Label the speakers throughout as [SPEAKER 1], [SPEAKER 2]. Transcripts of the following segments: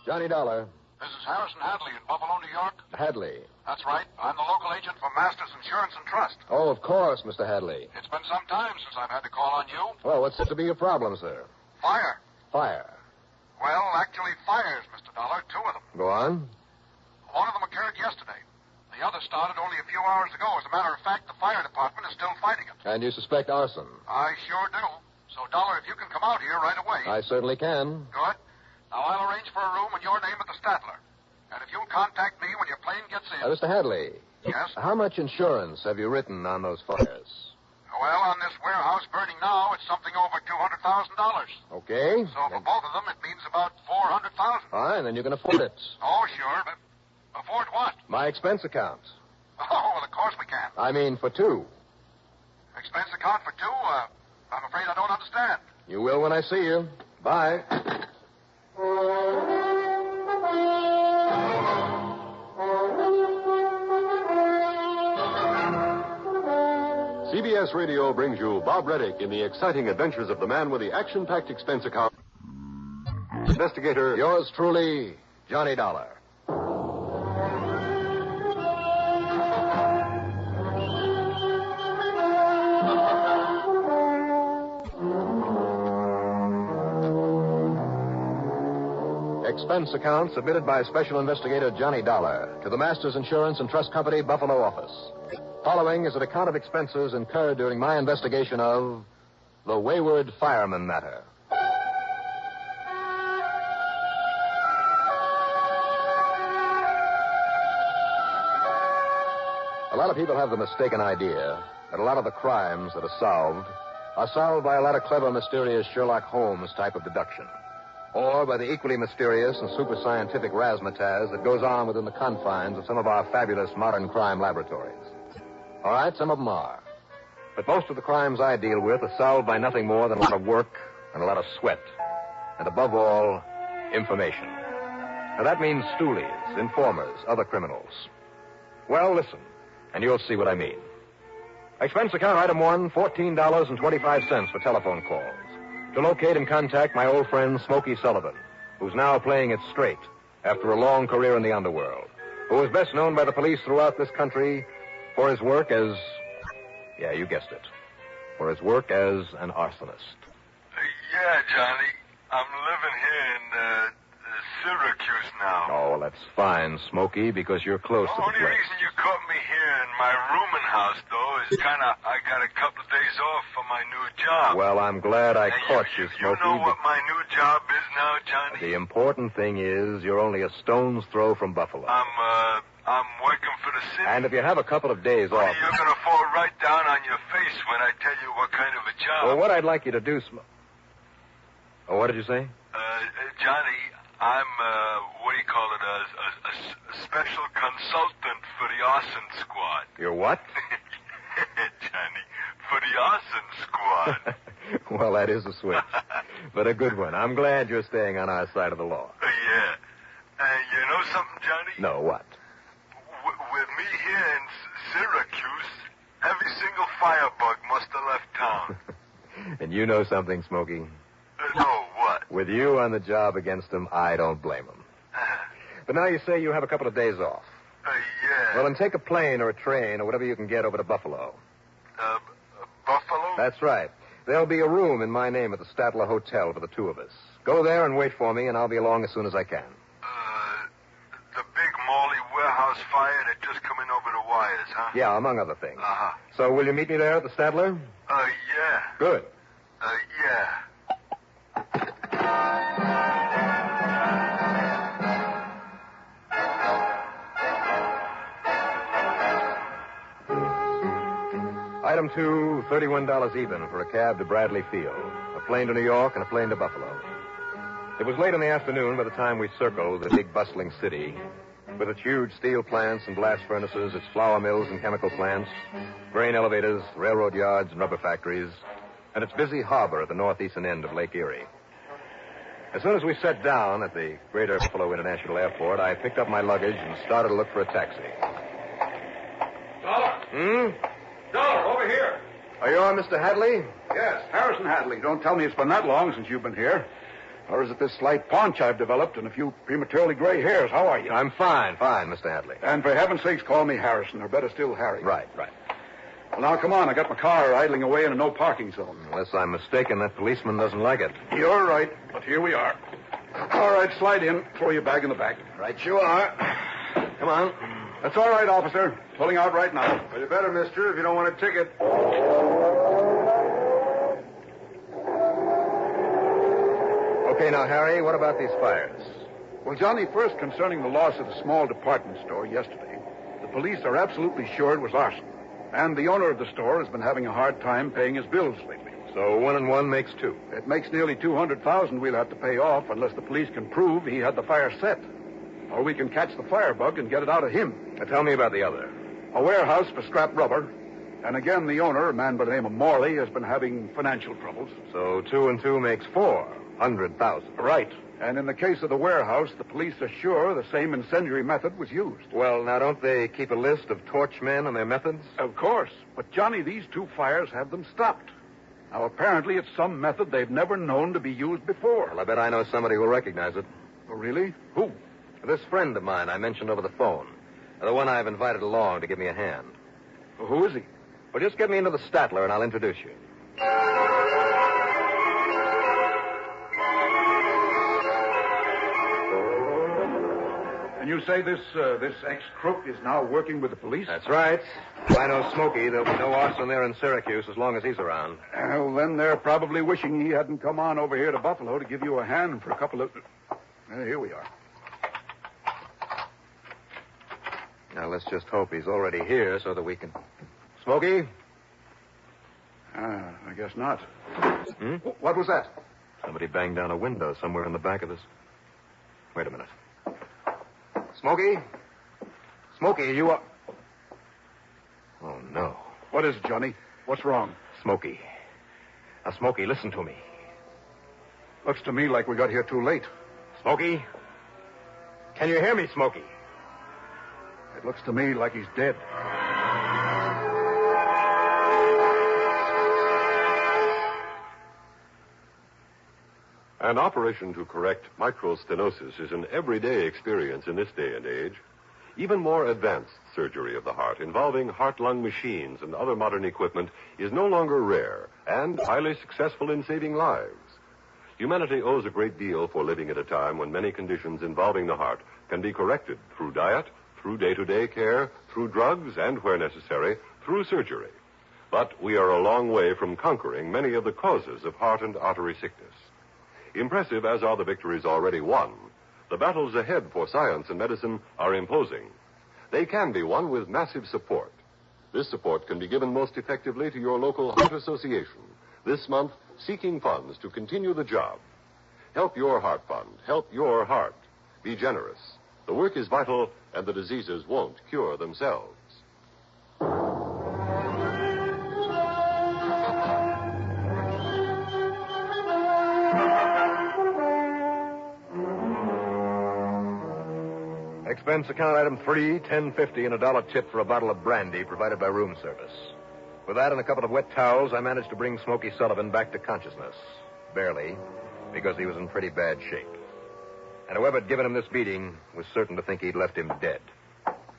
[SPEAKER 1] Johnny Dollar.
[SPEAKER 2] This is Harrison Hadley in Buffalo, New York.
[SPEAKER 1] Hadley.
[SPEAKER 2] That's right. I'm the local agent for Masters Insurance and Trust.
[SPEAKER 1] Oh, of course, Mr. Hadley.
[SPEAKER 2] It's been some time since I've had to call on you.
[SPEAKER 1] Well, what's to be your problem, sir?
[SPEAKER 2] Fire.
[SPEAKER 1] Fire.
[SPEAKER 2] Well, actually fires, Mr. Dollar. Two of them.
[SPEAKER 1] Go on.
[SPEAKER 2] One of them occurred yesterday. The other started only a few hours ago. As a matter of fact, the fire department is still fighting it.
[SPEAKER 1] And you suspect arson?
[SPEAKER 2] I sure do. So, Dollar, if you can come out here right away.
[SPEAKER 1] I certainly can.
[SPEAKER 2] Good. Now, I'll arrange for a room in your name at the Statler. And if you'll contact me when your plane gets in...
[SPEAKER 1] Mr. Hadley.
[SPEAKER 2] Yes?
[SPEAKER 1] How much insurance have you written on those fires?
[SPEAKER 2] Well, on this warehouse burning now, it's something over $200,000.
[SPEAKER 1] Okay.
[SPEAKER 2] So for both of them, it means about $400,000.
[SPEAKER 1] Fine, then you can afford it.
[SPEAKER 2] Oh, sure, but afford what?
[SPEAKER 1] My expense account.
[SPEAKER 2] Oh, well, of course we can.
[SPEAKER 1] I mean for two.
[SPEAKER 2] Expense account for two? I'm afraid I don't understand.
[SPEAKER 1] You will when I see you. Bye.
[SPEAKER 3] CBS Radio brings you Bob Reddick in the exciting adventures of the man with the action-packed expense account. Investigator.
[SPEAKER 1] Yours truly, Johnny Dollar. Expense account submitted by Special Investigator Johnny Dollar to the Masters Insurance and Trust Company, Buffalo office. Following is an account of expenses incurred during my investigation of the Wayward Fireman matter. A lot of people have the mistaken idea that a lot of the crimes that are solved by a lot of clever, mysterious Sherlock Holmes type of deduction, or by the equally mysterious and super scientific razzmatazz that goes on within the confines of some of our fabulous modern crime laboratories. All right, some of them are. But most of the crimes I deal with are solved by nothing more than a lot of work and a lot of sweat. And above all, information. Now, that means stoolies, informers, other criminals. Well, listen, and you'll see what I mean. Expense account item 1, $14.25 for telephone calls. To locate and contact my old friend Smokey Sullivan, who's now playing it straight after a long career in the underworld, who is best known by the police throughout this country for his work as, yeah, you guessed it, for his work as an arsonist.
[SPEAKER 4] Yeah, Johnny. I'm living here in Syracuse now.
[SPEAKER 1] Oh, well, that's fine, Smokey, because you're close to the
[SPEAKER 4] only
[SPEAKER 1] place.
[SPEAKER 4] Reason you caught me here in my rooming house, though, is I got a couple of days off for my new job.
[SPEAKER 1] Well, I'm glad I caught you, Smokey.
[SPEAKER 4] You know what my new job is now, Johnny?
[SPEAKER 1] The important thing is you're only a stone's throw from Buffalo.
[SPEAKER 4] I'm working for the city.
[SPEAKER 1] And if you have a couple of days off...
[SPEAKER 4] You're going to fall right down on your face when I tell you what kind of a job.
[SPEAKER 1] Well, what I'd like you to do, Oh, what did you say?
[SPEAKER 4] Johnny, I'm, what do you call it, a special consultant for the arson squad.
[SPEAKER 1] You're what?
[SPEAKER 4] Johnny, for the arson squad.
[SPEAKER 1] Well, that is a switch, but a good one. I'm glad you're staying on our side of the law.
[SPEAKER 4] Yeah. You know something, Johnny?
[SPEAKER 1] No, what?
[SPEAKER 4] With me here in Syracuse, every single firebug must have left town.
[SPEAKER 1] And you know something, Smokey?
[SPEAKER 4] No, what?
[SPEAKER 1] With you on the job against them, I don't blame them. But now you say you have a couple of days off.
[SPEAKER 4] Yeah.
[SPEAKER 1] Well, then take a plane or a train or whatever you can get over to Buffalo.
[SPEAKER 4] Buffalo?
[SPEAKER 1] That's right. There'll be a room in my name at the Statler Hotel for the two of us. Go there and wait for me, and I'll be along as soon as I can.
[SPEAKER 4] The big Morley warehouse fire that just come in over the wires, huh?
[SPEAKER 1] Yeah, among other things.
[SPEAKER 4] Uh-huh.
[SPEAKER 1] So will you meet me there at the Statler?
[SPEAKER 4] Yeah.
[SPEAKER 1] Good.
[SPEAKER 4] Yeah.
[SPEAKER 1] Item 2, $31 even for a cab to Bradley Field, a plane to New York, and a plane to Buffalo. It was late in the afternoon by the time we circled the big bustling city, with its huge steel plants and blast furnaces, its flour mills and chemical plants, grain elevators, railroad yards and rubber factories, and its busy harbor at the northeastern end of Lake Erie. As soon as we sat down at the Greater Buffalo International Airport, I picked up my luggage and started to look for a taxi.
[SPEAKER 5] Dollar! Dollar, over here.
[SPEAKER 1] Are you on, Mr. Hadley?
[SPEAKER 5] Yes, Harrison Hadley. Don't tell me it's been that long since you've been here.
[SPEAKER 6] Or is it this slight paunch I've developed and a few prematurely gray hairs? How are you?
[SPEAKER 1] I'm fine, Mr. Hadley.
[SPEAKER 6] And for heaven's sakes, call me Harrison, or better still, Harry.
[SPEAKER 1] Right.
[SPEAKER 6] Well, now, come on. I got my car idling away in a no-parking zone.
[SPEAKER 1] Unless I'm mistaken, that policeman doesn't like it.
[SPEAKER 6] You're right, but here we are. All right, slide in. Throw your bag in the back.
[SPEAKER 1] Right you are. Come on.
[SPEAKER 6] That's all right, officer. Pulling out right now.
[SPEAKER 5] Well, you better, mister, if you don't want a ticket.
[SPEAKER 1] Okay, now, Harry, what about these fires?
[SPEAKER 6] Well, Johnny, first concerning the loss of the small department store yesterday, the police are absolutely sure it was arson. And the owner of the store has been having a hard time paying his bills lately.
[SPEAKER 1] So 1 and 1 makes 2.
[SPEAKER 6] It makes nearly $200,000 we'll have to pay off unless the police can prove he had the fire set. Or we can catch the firebug and get it out of him.
[SPEAKER 1] Now, tell me about the other.
[SPEAKER 6] A warehouse for scrap rubber. And again, the owner, a man by the name of Morley, has been having financial troubles.
[SPEAKER 1] So 2 and 2 makes 400,000.
[SPEAKER 6] Right. And in the case of the warehouse, the police are sure the same incendiary method was used.
[SPEAKER 1] Well, now, don't they keep a list of torchmen and their methods?
[SPEAKER 6] Of course. But, Johnny, these 2 fires have them stopped. Now, apparently it's some method they've never known to be used before.
[SPEAKER 1] Well, I bet I know somebody who'll recognize it.
[SPEAKER 6] Oh, really? Who?
[SPEAKER 1] This friend of mine I mentioned over the phone. The one I've invited along to give me a hand.
[SPEAKER 6] Well, who is he?
[SPEAKER 1] Well, just get me into the Statler and I'll introduce you.
[SPEAKER 6] And you say this ex-crook is now working with the police?
[SPEAKER 1] That's right. If I know Smokey, there'll be no arson there in Syracuse as long as he's around.
[SPEAKER 6] Well, then they're probably wishing he hadn't come on over here to Buffalo to give you a hand for a couple of... here we are.
[SPEAKER 1] Now, let's just hope he's already here so that we can... Smokey?
[SPEAKER 6] I guess not.
[SPEAKER 1] Hmm?
[SPEAKER 6] What was that?
[SPEAKER 1] Somebody banged down a window somewhere in the back of this... Wait a minute. Smokey? Smokey, are you up? Oh, no.
[SPEAKER 6] What is it, Johnny? What's wrong?
[SPEAKER 1] Smokey. Now, Smokey, listen to me.
[SPEAKER 6] Looks to me like we got here too late.
[SPEAKER 1] Smokey? Can you hear me, Smokey?
[SPEAKER 6] It looks to me like he's dead.
[SPEAKER 3] An operation to correct microstenosis is an everyday experience in this day and age. Even more advanced surgery of the heart involving heart-lung machines and other modern equipment is no longer rare and highly successful in saving lives. Humanity owes a great deal for living at a time when many conditions involving the heart can be corrected through diet, through day-to-day care, through drugs, and, where necessary, through surgery. But we are a long way from conquering many of the causes of heart and artery sickness. Impressive as are the victories already won, the battles ahead for science and medicine are imposing. They can be won with massive support. This support can be given most effectively to your local heart association, this month seeking funds to continue the job. Help your heart fund. Help your heart. Be generous. The work is vital, and the diseases won't cure themselves.
[SPEAKER 1] Expense account item 3, $10.50 and $1 tip for a bottle of brandy provided by room service. With that and a couple of wet towels, I managed to bring Smokey Sullivan back to consciousness. Barely, because he was in pretty bad shape. And whoever had given him this beating was certain to think he'd left him dead.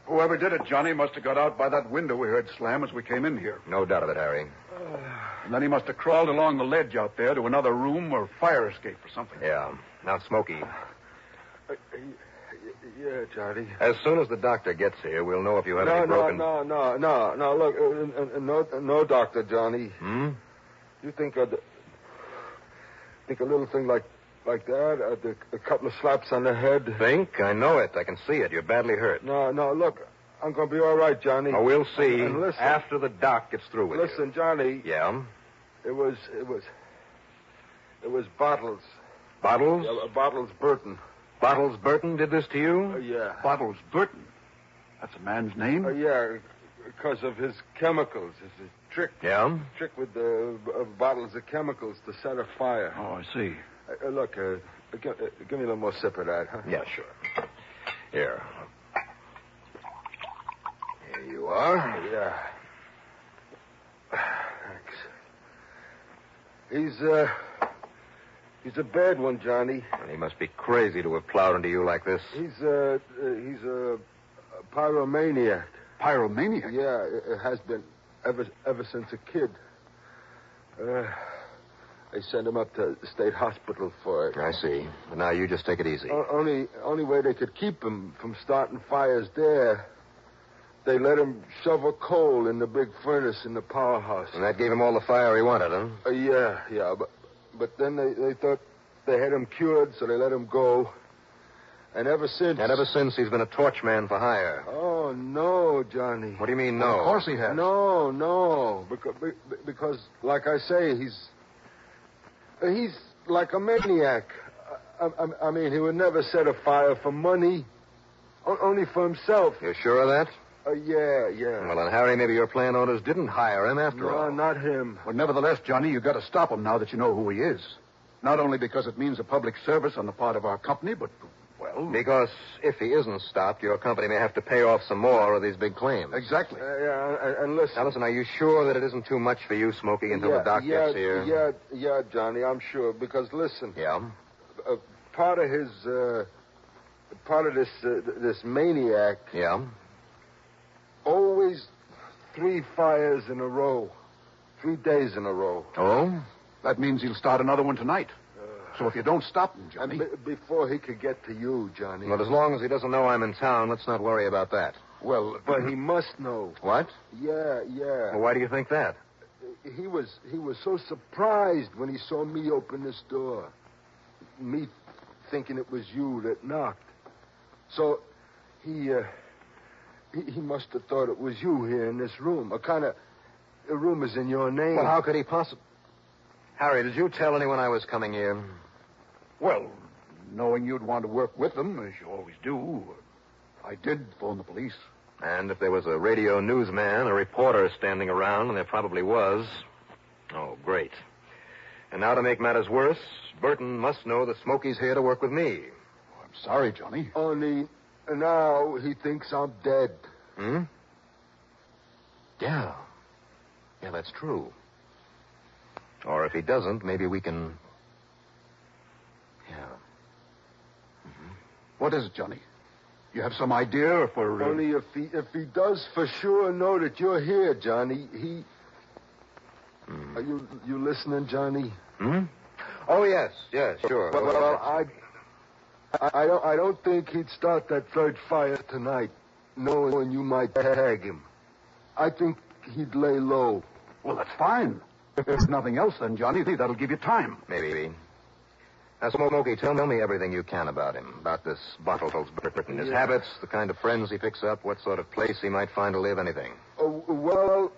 [SPEAKER 6] Whoever did it, Johnny, must have got out by that window we heard slam as we came in here.
[SPEAKER 1] No doubt of it, Harry.
[SPEAKER 6] And then he must have crawled along the ledge out there to another room or fire escape or something.
[SPEAKER 1] Yeah. Now, Smokey.
[SPEAKER 5] Yeah, Johnny.
[SPEAKER 1] As soon as the doctor gets here, we'll know if you have any broken...
[SPEAKER 5] No, look, no doctor, Johnny.
[SPEAKER 1] Hmm?
[SPEAKER 5] You think a little thing like that, a couple of slaps on the head?
[SPEAKER 1] Think? I know it. I can see it. You're badly hurt.
[SPEAKER 5] No, look, I'm going to be all right, Johnny.
[SPEAKER 1] Oh, we'll see
[SPEAKER 5] And listen,
[SPEAKER 1] after the doc gets through with you.
[SPEAKER 5] Listen, Johnny.
[SPEAKER 1] Yeah?
[SPEAKER 5] It was Bottles.
[SPEAKER 1] Bottles?
[SPEAKER 5] Bottles Burton.
[SPEAKER 1] Bottles Burton did this to you?
[SPEAKER 5] Yeah.
[SPEAKER 6] Bottles Burton. That's a man's name?
[SPEAKER 5] Yeah, because of his chemicals. It's a trick.
[SPEAKER 1] Yeah?
[SPEAKER 5] Trick with the bottles of chemicals to set a fire.
[SPEAKER 6] Oh, I see.
[SPEAKER 5] Look, give me a little more sip of that, huh?
[SPEAKER 1] Yeah, sure. Here.
[SPEAKER 5] Here you are. Yeah. Thanks. He's a bad one, Johnny.
[SPEAKER 1] And he must be crazy to have plowed into you like this.
[SPEAKER 5] He's a pyromaniac.
[SPEAKER 6] Pyromaniac?
[SPEAKER 5] Yeah, it has been ever since a kid. They sent him up to the state hospital for it.
[SPEAKER 1] I see. But now you just take it easy.
[SPEAKER 5] Only way they could keep him from starting fires there, they let him shovel coal in the big furnace in the powerhouse.
[SPEAKER 1] And that gave him all the fire he wanted, huh?
[SPEAKER 5] Yeah. But then they thought they had him cured, so they let him go. And ever since,
[SPEAKER 1] he's been a torch man for hire.
[SPEAKER 5] Oh, no, Johnny.
[SPEAKER 1] What do you mean, no?
[SPEAKER 6] Of course he has.
[SPEAKER 5] No. Because like I say, he's like a maniac. I mean, he would never set a fire for money. Only for himself.
[SPEAKER 1] You're sure of that?
[SPEAKER 5] Yeah.
[SPEAKER 1] Well, then, Harry, maybe your plant owners didn't hire him after all.
[SPEAKER 5] No, not him.
[SPEAKER 6] Well, nevertheless, Johnny, you've got to stop him now that you know who he is. Not only because it means a public service on the part of our company, but, well...
[SPEAKER 1] Because if he isn't stopped, your company may have to pay off some more of these big claims.
[SPEAKER 6] Exactly.
[SPEAKER 5] And listen...
[SPEAKER 1] Now, listen, are you sure that it isn't too much for you, Smokey, until the doc gets here?
[SPEAKER 5] Yeah, Johnny, I'm sure. Because, listen...
[SPEAKER 1] Yeah?
[SPEAKER 5] Part of this maniac...
[SPEAKER 1] Yeah?
[SPEAKER 5] Always 3 fires in a row. 3 days in a row.
[SPEAKER 1] Oh?
[SPEAKER 6] That means he'll start another one tonight. So if you don't stop him, Johnny...
[SPEAKER 5] Before he could get to you, Johnny.
[SPEAKER 1] But as long as he doesn't know I'm in town, let's not worry about that.
[SPEAKER 6] Well...
[SPEAKER 5] But he must know.
[SPEAKER 1] What?
[SPEAKER 5] Yeah.
[SPEAKER 1] Well, why do you think that?
[SPEAKER 5] He was so surprised when he saw me open this door. Me thinking it was you that knocked. So he must have thought it was you here in this room. The room is in your name.
[SPEAKER 1] Well, how could he possibly... Harry, did you tell anyone I was coming here?
[SPEAKER 6] Well, knowing you'd want to work with them, as you always do, I did phone the police.
[SPEAKER 1] And if there was a radio newsman, a reporter standing around, and there probably was... Oh, great. And now to make matters worse, Burton must know that Smokey's here to work with me.
[SPEAKER 6] Oh, I'm sorry, Johnny.
[SPEAKER 5] Only now he thinks I'm dead.
[SPEAKER 1] Hmm? Yeah. Yeah, that's true. Or if he doesn't, maybe we can... Yeah.
[SPEAKER 6] Mm-hmm. What is it, Johnny? You have some idea for...
[SPEAKER 5] Only if he does for sure know that you're here, Johnny, he... Are you listening, Johnny?
[SPEAKER 1] Hmm? Oh, yes, sure.
[SPEAKER 5] Well, I don't think he'd start that third fire tonight, knowing you might tag him. I think he'd lay low.
[SPEAKER 6] Well, that's fine. If there's nothing else, then, Johnny, that'll give you time.
[SPEAKER 1] Maybe. Now, Smokey, tell me everything you can about him. About this Bottles Burton. His habits, the kind of friends he picks up, what sort of place he might find to live, anything.
[SPEAKER 5] Oh, well,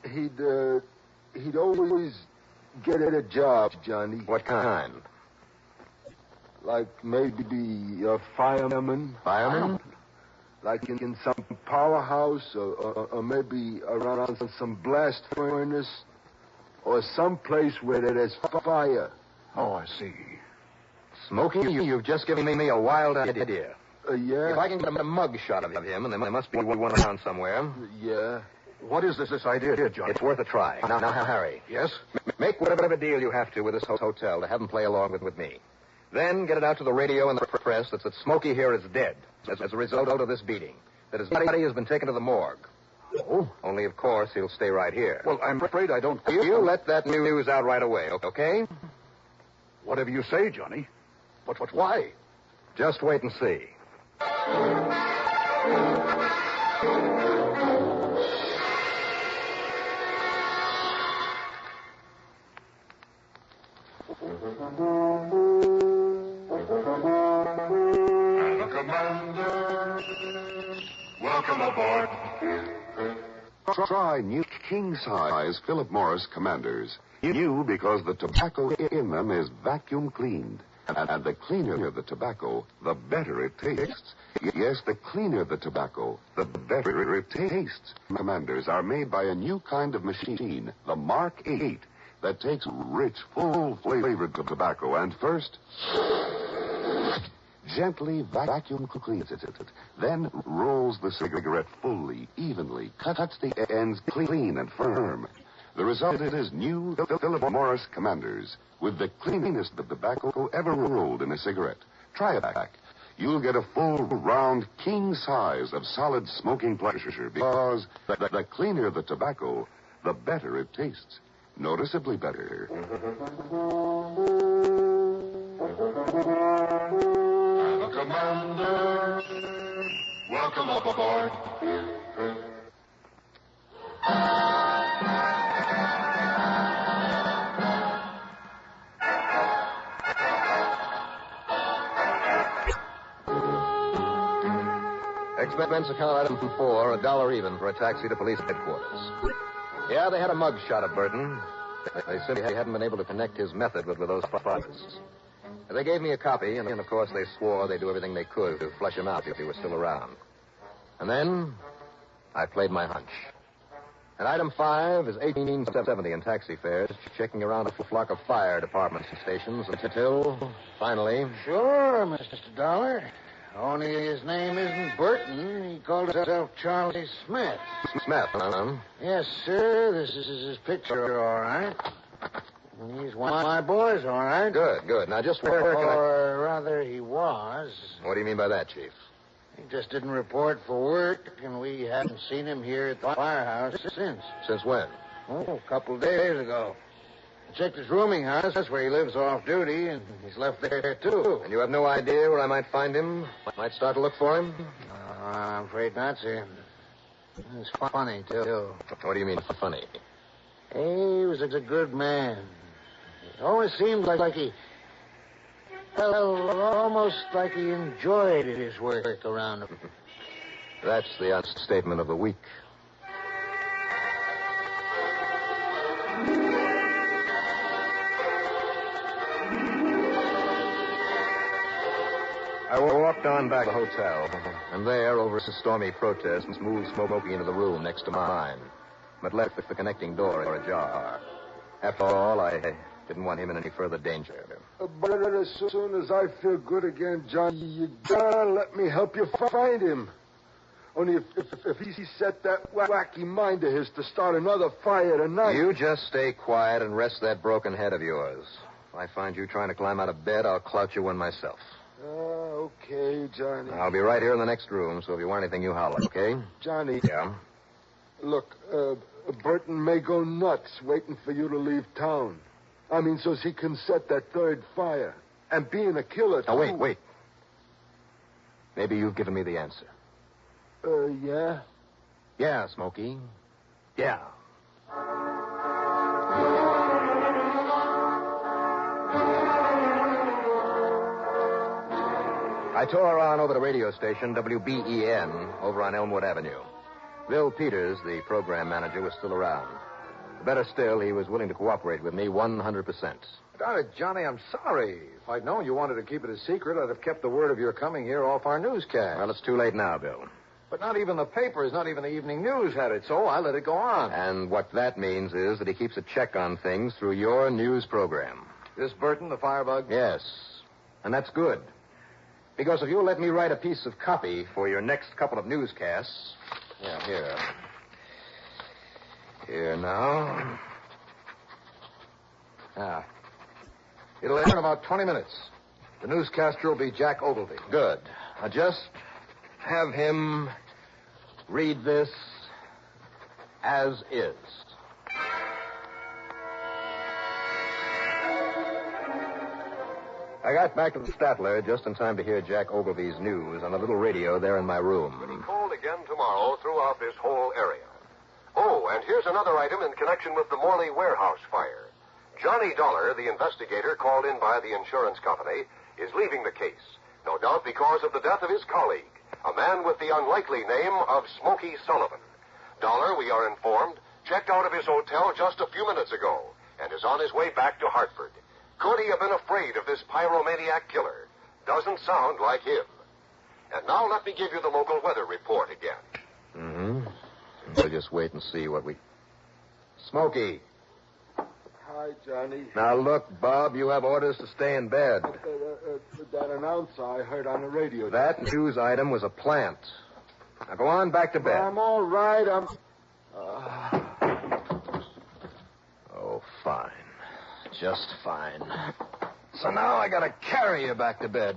[SPEAKER 5] he'd always get a job, Johnny.
[SPEAKER 1] What kind?
[SPEAKER 5] Like maybe a fireman.
[SPEAKER 1] Fireman?
[SPEAKER 5] Like in some powerhouse or maybe around some blast furnace or some place where there's fire.
[SPEAKER 6] Oh, I see.
[SPEAKER 1] Smokey, you've just given me a wild idea.
[SPEAKER 5] Yeah?
[SPEAKER 1] If I can get a mug shot of him, and there must be one around somewhere.
[SPEAKER 5] Yeah.
[SPEAKER 6] What is this idea, Johnny?
[SPEAKER 1] It's worth a try. Now, Harry.
[SPEAKER 6] Yes?
[SPEAKER 1] Make whatever deal you have to with this hotel to have him play along with me. Then get it out to the radio and the press that Smokey here is dead as a result of this beating. That his body has been taken to the morgue.
[SPEAKER 6] Oh?
[SPEAKER 1] Only, of course, he'll stay right here.
[SPEAKER 6] Well, I'm afraid I don't...
[SPEAKER 1] You let that news out right away, okay?
[SPEAKER 6] Whatever you say, Johnny. But why?
[SPEAKER 1] Just wait and see.
[SPEAKER 7] Welcome aboard. Try new king-size Philip Morris Commanders. New because the tobacco in them is vacuum cleaned. And the cleaner the tobacco, the better it tastes. Yes, the cleaner the tobacco, the better it tastes. Commanders are made by a new kind of machine, the Mark 8, that takes rich, full-flavored tobacco and first... gently vacuum cleans it, then rolls the cigarette fully, evenly, cuts the ends clean and firm. The result is new Philip Morris Commanders with the cleanest tobacco ever rolled in a cigarette. Try a pack. You'll get a full, round, king size of solid smoking pleasure because the cleaner the tobacco, the better it tastes. Noticeably better.
[SPEAKER 8] Commander, welcome aboard.
[SPEAKER 1] Expense account item 4, $1 even for a taxi to police headquarters. Yeah, they had a mug shot of Burton. They simply hadn't been able to connect his method with those fighters. They gave me a copy, and of course they swore they'd do everything they could to flush him out if he was still around. And then I played my hunch. And item 5 is $18.70 in taxi fares, checking around a flock of fire departments and stations until, finally...
[SPEAKER 9] Sure, Mr. Dollar. Only his name isn't Burton. He called himself Charlie Smith.
[SPEAKER 1] Smith, huh?
[SPEAKER 9] Yes, sir. This is his picture, all right. He's one of my boys, all right.
[SPEAKER 1] Good. Now, just where can
[SPEAKER 9] Or rather, he was.
[SPEAKER 1] What do you mean by that, Chief?
[SPEAKER 9] He just didn't report for work, and we haven't seen him here at the firehouse since.
[SPEAKER 1] Since when?
[SPEAKER 9] Oh, a couple of days ago. I checked his rooming house. That's where he lives off duty, and he's left there, too.
[SPEAKER 1] And you have no idea where I might find him? Might start to look for him?
[SPEAKER 9] I'm afraid not, sir. It's funny, too.
[SPEAKER 1] What do you mean, funny?
[SPEAKER 9] He was a good man. It always seemed like he... Well, almost like he enjoyed his work around him.
[SPEAKER 1] That's the understatement of the week. I walked on back to the hotel, and there, over a stormy protest, moved Smokey into the room next to mine, but left the connecting door ajar. After all, I didn't want him in any further danger.
[SPEAKER 5] But as soon as I feel good again, John, you gotta let me help you find him. Only if he set that wacky mind of his to start another fire tonight...
[SPEAKER 1] You just stay quiet and rest that broken head of yours. If I find you trying to climb out of bed, I'll clout you one myself.
[SPEAKER 5] Okay, Johnny.
[SPEAKER 1] I'll be right here in the next room, so if you want anything, you holler, okay?
[SPEAKER 5] Johnny.
[SPEAKER 1] Yeah?
[SPEAKER 5] Look, Burton may go nuts waiting for you to leave town. I mean, so he can set that third fire. And being a killer, too.
[SPEAKER 1] Oh, wait. Maybe you've given me the answer.
[SPEAKER 5] Yeah?
[SPEAKER 1] Yeah, Smokey. Yeah. I tore on over the radio station, WBEN, over on Elmwood Avenue. Bill Peters, the program manager, was still around. Better still, he was willing to cooperate with me 100%.
[SPEAKER 2] Darn it, Johnny, I'm sorry. If I'd known you wanted to keep it a secret, I'd have kept the word of your coming here off our newscast.
[SPEAKER 1] Well, it's too late now, Bill.
[SPEAKER 2] But not even the papers, not even the evening news had it, so I let it go on.
[SPEAKER 1] And what that means is that he keeps a check on things through your news program.
[SPEAKER 2] This Burton, the firebug?
[SPEAKER 1] Yes. And that's good. Because if you'll let me write a piece of copy for your next couple of newscasts... Yeah, here. Here now.
[SPEAKER 2] It'll air in about 20 minutes. The newscaster will be Jack Ogilvy.
[SPEAKER 1] Good. Now just have him read this as is. I got back to the Statler just in time to hear Jack Ogilvy's news on the little radio there in my room.
[SPEAKER 3] Be called again tomorrow throughout this whole area. Oh, and here's another item in connection with the Morley warehouse fire. Johnny Dollar, the investigator called in by the insurance company, is leaving the case. No doubt because of the death of his colleague, a man with the unlikely name of Smokey Sullivan. Dollar, we are informed, checked out of his hotel just a few minutes ago and is on his way back to Hartford. Could he have been afraid of this pyromaniac killer? Doesn't sound like him. And now let me give you the local weather report again.
[SPEAKER 1] Mm-hmm. We'll just wait and see what we... Smokey.
[SPEAKER 5] Hi, Johnny.
[SPEAKER 1] Now, look, Bob, you have orders to stay in bed.
[SPEAKER 5] That announcer I heard on the radio.
[SPEAKER 1] That news item was a plant. Now, go on back to bed.
[SPEAKER 5] I'm all right.
[SPEAKER 1] just fine. So now I gotta carry you back to bed.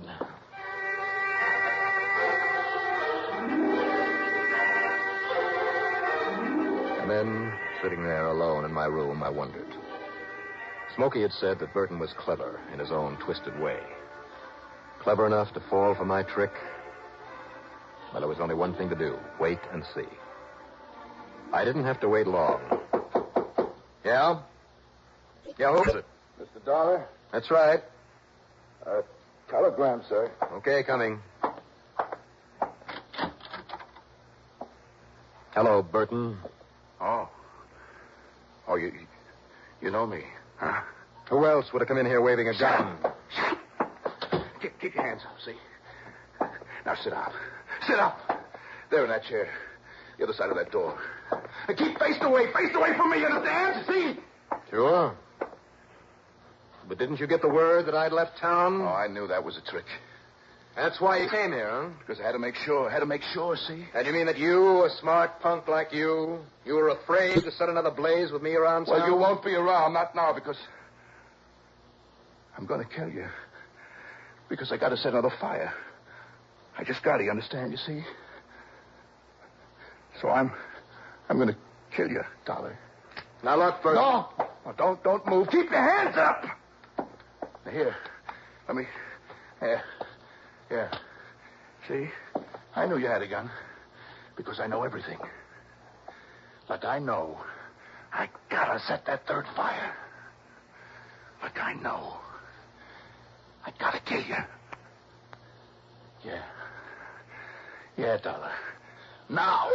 [SPEAKER 1] And then, sitting there alone in my room, I wondered. Smokey had said that Burton was clever in his own twisted way. Clever enough to fall for my trick. Well, there was only one thing to do. Wait and see. I didn't have to wait long. Yeah? Yeah, who is it?
[SPEAKER 5] Mr. Dollar?
[SPEAKER 1] That's right.
[SPEAKER 5] Telegram, sir.
[SPEAKER 1] Okay, coming. Hello, Burton.
[SPEAKER 6] Oh, you know me, huh?
[SPEAKER 1] Who else would have come in here waving a gun?
[SPEAKER 6] Keep your hands up, see? Now sit down. Sit up. There in that chair. The other side of that door. And keep faced away from me, you understand? See?
[SPEAKER 1] Sure. But didn't you get the word that I'd left town?
[SPEAKER 6] Oh, I knew that was a trick.
[SPEAKER 1] That's why you came here, huh?
[SPEAKER 6] Because I had to make sure, see?
[SPEAKER 1] And you mean that you, a smart punk like you were afraid to set another blaze with me around town?
[SPEAKER 6] Well, you won't be around, not now, because I'm going to kill you. Because I got to set another fire. I just got to, you understand, you see? So I'm going to kill you, Dollar.
[SPEAKER 1] Now look, Burton.
[SPEAKER 6] No, don't move. Keep your hands up. Now, here, let me... Here. See? I knew you had a gun. Because I know everything. But I know I gotta set that third fire. Like I know I gotta kill you. Yeah, Dollar. Now.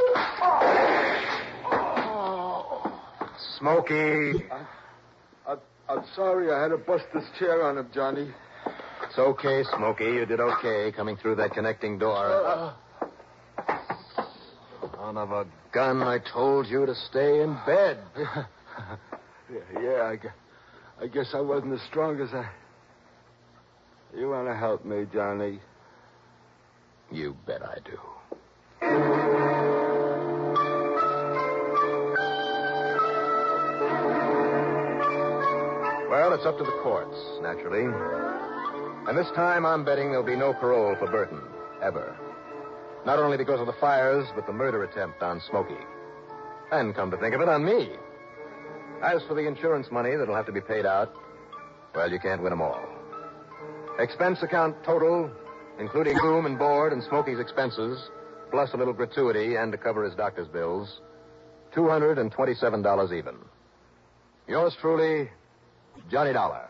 [SPEAKER 1] Smokey.
[SPEAKER 5] I'm sorry I had to bust this chair on him, Johnny.
[SPEAKER 1] It's okay, Smokey. You did okay coming through that connecting door. Son of a gun, I told you to stay in bed.
[SPEAKER 5] Yeah, I guess I wasn't as strong as I... You want to help me, Johnny?
[SPEAKER 1] You bet I do. Well, it's up to the courts, naturally. And this time I'm betting there'll be no parole for Burton, ever. Not only because of the fires, but the murder attempt on Smokey. And come to think of it, on me. As for the insurance money that'll have to be paid out, well, you can't win them all. Expense account total, including room and board and Smokey's expenses, plus a little gratuity and to cover his doctor's bills, $227 even. Yours truly, Johnny Dollar.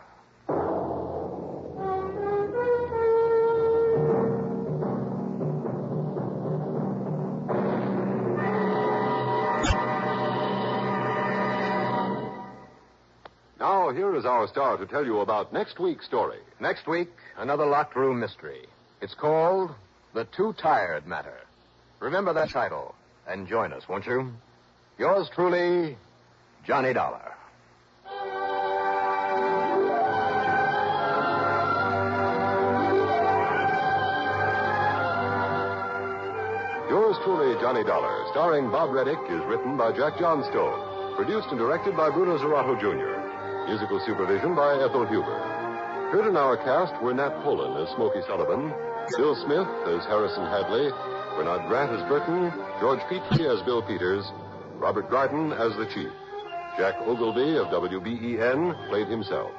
[SPEAKER 3] Now, here is our star to tell you about next week's story.
[SPEAKER 1] Next week, another locked room mystery. It's called The Too Tired Matter. Remember that title and join us, won't you? Yours truly, Johnny Dollar.
[SPEAKER 3] Yours truly, Johnny Dollar, starring Bob Reddick, is written by Jack Johnstone. Produced and directed by Bruno Zerato, Jr. Musical supervision by Ethel Huber. Heard in our cast were Nat Polen as Smokey Sullivan, Bill Smith as Harrison Hadley, Bernard Grant as Burton, George Petrie as Bill Peters, Robert Garden as the Chief. Jack Ogilvy of WBEN played himself.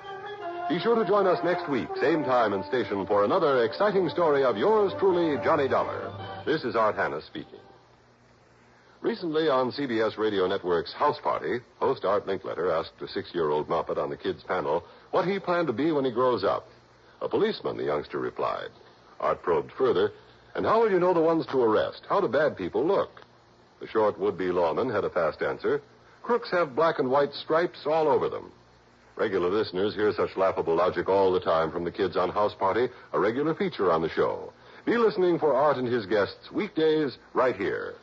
[SPEAKER 3] Be sure to join us next week, same time and station, for another exciting story of yours truly, Johnny Dollar. This is Art Hannes speaking. Recently on CBS Radio Network's House Party, host Art Linkletter asked a 6-year-old Muppet on the kids' panel what he planned to be when he grows up. A policeman, the youngster replied. Art probed further, and how will you know the ones to arrest? How do bad people look? The short would-be lawman had a fast answer. Crooks have black and white stripes all over them. Regular listeners hear such laughable logic all the time from the kids on House Party, a regular feature on the show. Be listening for Art and his guests weekdays right here.